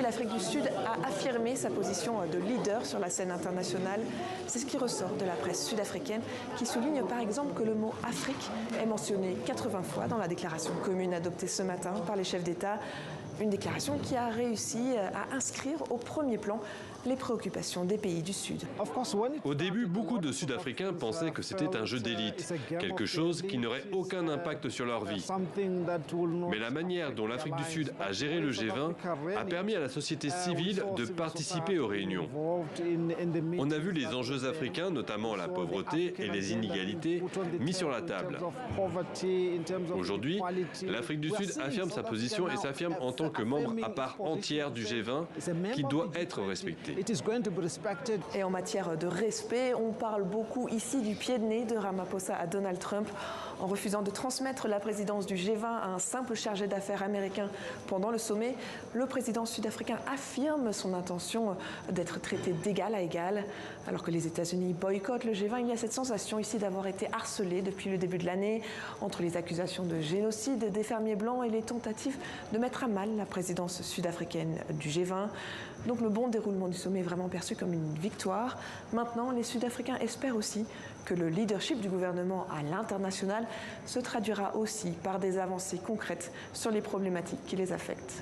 Aujourd'hui, l'Afrique du Sud a affirmé sa position de leader sur la scène internationale. C'est ce qui ressort de la presse sud-africaine qui souligne par exemple que le mot Afrique est mentionné 80 fois dans la déclaration commune adoptée ce matin par les chefs d'État. Une déclaration qui a réussi à inscrire au premier plan les préoccupations des pays du Sud. Au début, beaucoup de Sud-Africains pensaient que c'était un jeu d'élite, quelque chose qui n'aurait aucun impact sur leur vie. Mais la manière dont l'Afrique du Sud a géré le G20 a permis à la société civile de participer aux réunions. On a vu les enjeux africains, notamment la pauvreté et les inégalités, mis sur la table. Aujourd'hui, l'Afrique du Sud affirme sa position et s'affirme en tant que membre à part entière du G20 qui doit être respecté. Et en matière de respect, on parle beaucoup ici du pied de nez de Ramaphosa à Donald Trump. En refusant de transmettre la présidence du G20 à un simple chargé d'affaires américain pendant le sommet, le président sud-africain affirme son intention d'être traité d'égal à égal. Alors que les États-Unis boycottent le G20, il y a cette sensation ici d'avoir été harcelé depuis le début de l'année, entre les accusations de génocide des fermiers blancs et les tentatives de mettre à mal la présidence sud-africaine du G20. Donc le bon déroulement du sommet est vraiment perçu comme une victoire. Maintenant, les Sud-Africains espèrent aussi que le leadership du gouvernement à l'international se traduira aussi par des avancées concrètes sur les problématiques qui les affectent.